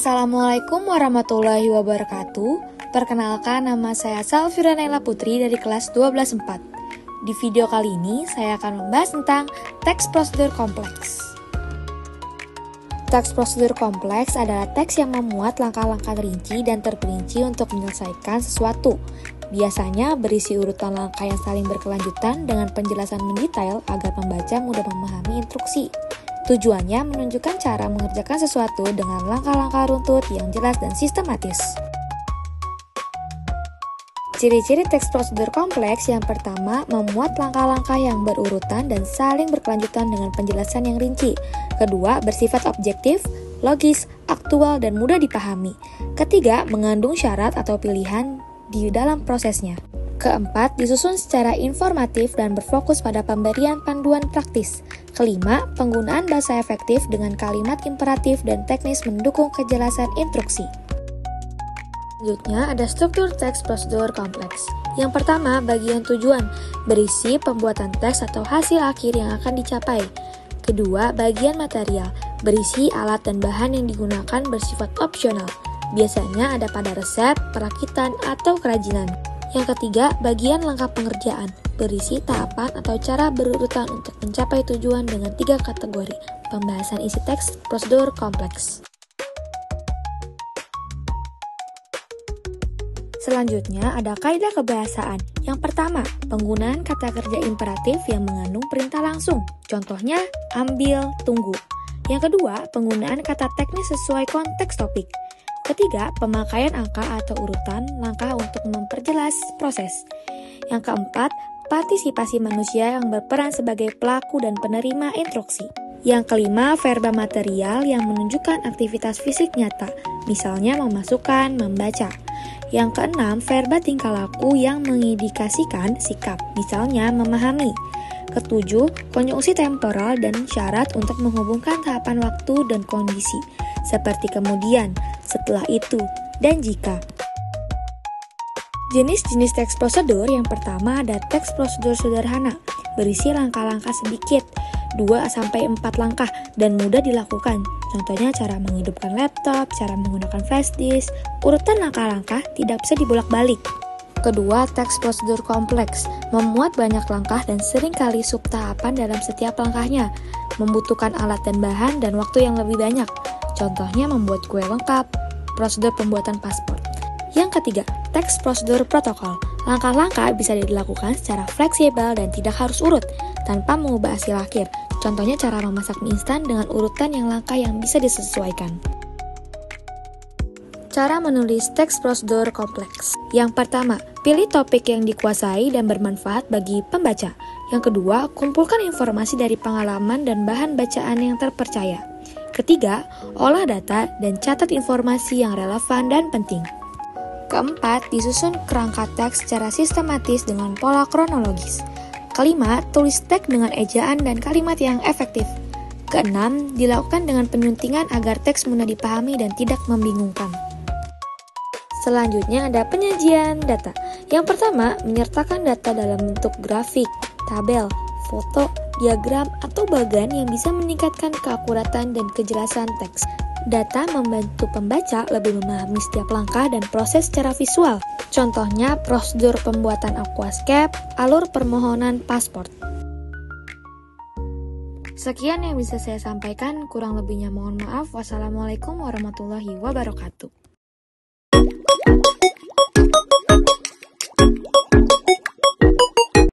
Assalamualaikum warahmatullahi wabarakatuh. Perkenalkan, nama saya Salvira Naila Putri dari kelas 12-4. Di video kali ini, saya akan membahas tentang teks prosedur kompleks. Teks prosedur kompleks adalah teks yang memuat langkah-langkah rinci dan terperinci untuk menyelesaikan sesuatu. Biasanya berisi urutan langkah yang saling berkelanjutan dengan penjelasan mendetail agar pembaca mudah memahami instruksi. Tujuannya menunjukkan cara mengerjakan sesuatu dengan langkah-langkah runtut yang jelas dan sistematis. Ciri-ciri teks prosedur kompleks yang pertama, memuat langkah-langkah yang berurutan dan saling berkelanjutan dengan penjelasan yang rinci. Kedua, bersifat objektif, logis, aktual, dan mudah dipahami. Ketiga, mengandung syarat atau pilihan di dalam prosesnya. Keempat, disusun secara informatif dan berfokus pada pemberian panduan praktis. Kelima, penggunaan bahasa efektif dengan kalimat imperatif dan teknis mendukung kejelasan instruksi. Selanjutnya ada struktur teks prosedur kompleks. Yang pertama, bagian tujuan, berisi pembuatan teks atau hasil akhir yang akan dicapai. Kedua, bagian material, berisi alat dan bahan yang digunakan bersifat opsional. Biasanya ada pada resep, perakitan, atau kerajinan. Yang ketiga, bagian lengkap pengerjaan, berisi tahapan atau cara berurutan untuk mencapai tujuan dengan 3 kategori. Pembahasan isi teks prosedur kompleks. Selanjutnya ada kaidah kebahasaan. Yang pertama, penggunaan kata kerja imperatif yang mengandung perintah langsung. Contohnya, ambil, tunggu. Yang kedua, penggunaan kata teknis sesuai konteks topik. Ketiga, pemakaian angka atau urutan langkah untuk memperjelas proses. Yang keempat, partisipasi manusia yang berperan sebagai pelaku dan penerima instruksi. Yang kelima, verba material yang menunjukkan aktivitas fisik nyata, misalnya memasukkan, membaca. Yang keenam, verba tingkah laku yang mengindikasikan sikap, misalnya memahami. Ketujuh, konjungsi temporal dan syarat untuk menghubungkan tahapan waktu dan kondisi, seperti kemudian, setelah itu, dan jika. Jenis-jenis teks prosedur yang pertama ada teks prosedur sederhana, berisi langkah-langkah sedikit, 2-4 langkah, dan mudah dilakukan. Contohnya cara menghidupkan laptop, cara menggunakan flash disk, urutan langkah-langkah tidak bisa dibolak-balik. Kedua, teks prosedur kompleks, memuat banyak langkah dan seringkali subtahapan dalam setiap langkahnya, membutuhkan alat dan bahan dan waktu yang lebih banyak. Contohnya membuat kue lengkap, prosedur pembuatan paspor. Yang ketiga, teks prosedur protokol. Langkah-langkah bisa dilakukan secara fleksibel dan tidak harus urut, tanpa mengubah hasil akhir. Contohnya cara memasak mie instan dengan urutan yang langkah yang bisa disesuaikan. Cara menulis teks prosedur kompleks. Yang pertama, pilih topik yang dikuasai dan bermanfaat bagi pembaca. Yang kedua, kumpulkan informasi dari pengalaman dan bahan bacaan yang terpercaya. Ketiga, olah data dan catat informasi yang relevan dan penting. Keempat, disusun kerangka teks secara sistematis dengan pola kronologis. Kelima, tulis teks dengan ejaan dan kalimat yang efektif. Keenam, dilakukan dengan penyuntingan agar teks mudah dipahami dan tidak membingungkan. Selanjutnya ada penyajian data. Yang pertama, menyertakan data dalam bentuk grafik, tabel, foto, diagram, atau bagan yang bisa meningkatkan keakuratan dan kejelasan teks. Data membantu pembaca lebih memahami setiap langkah dan proses secara visual. Contohnya, prosedur pembuatan aquascape, alur permohonan paspor. Sekian yang bisa saya sampaikan, kurang lebihnya mohon maaf. Wassalamualaikum warahmatullahi wabarakatuh.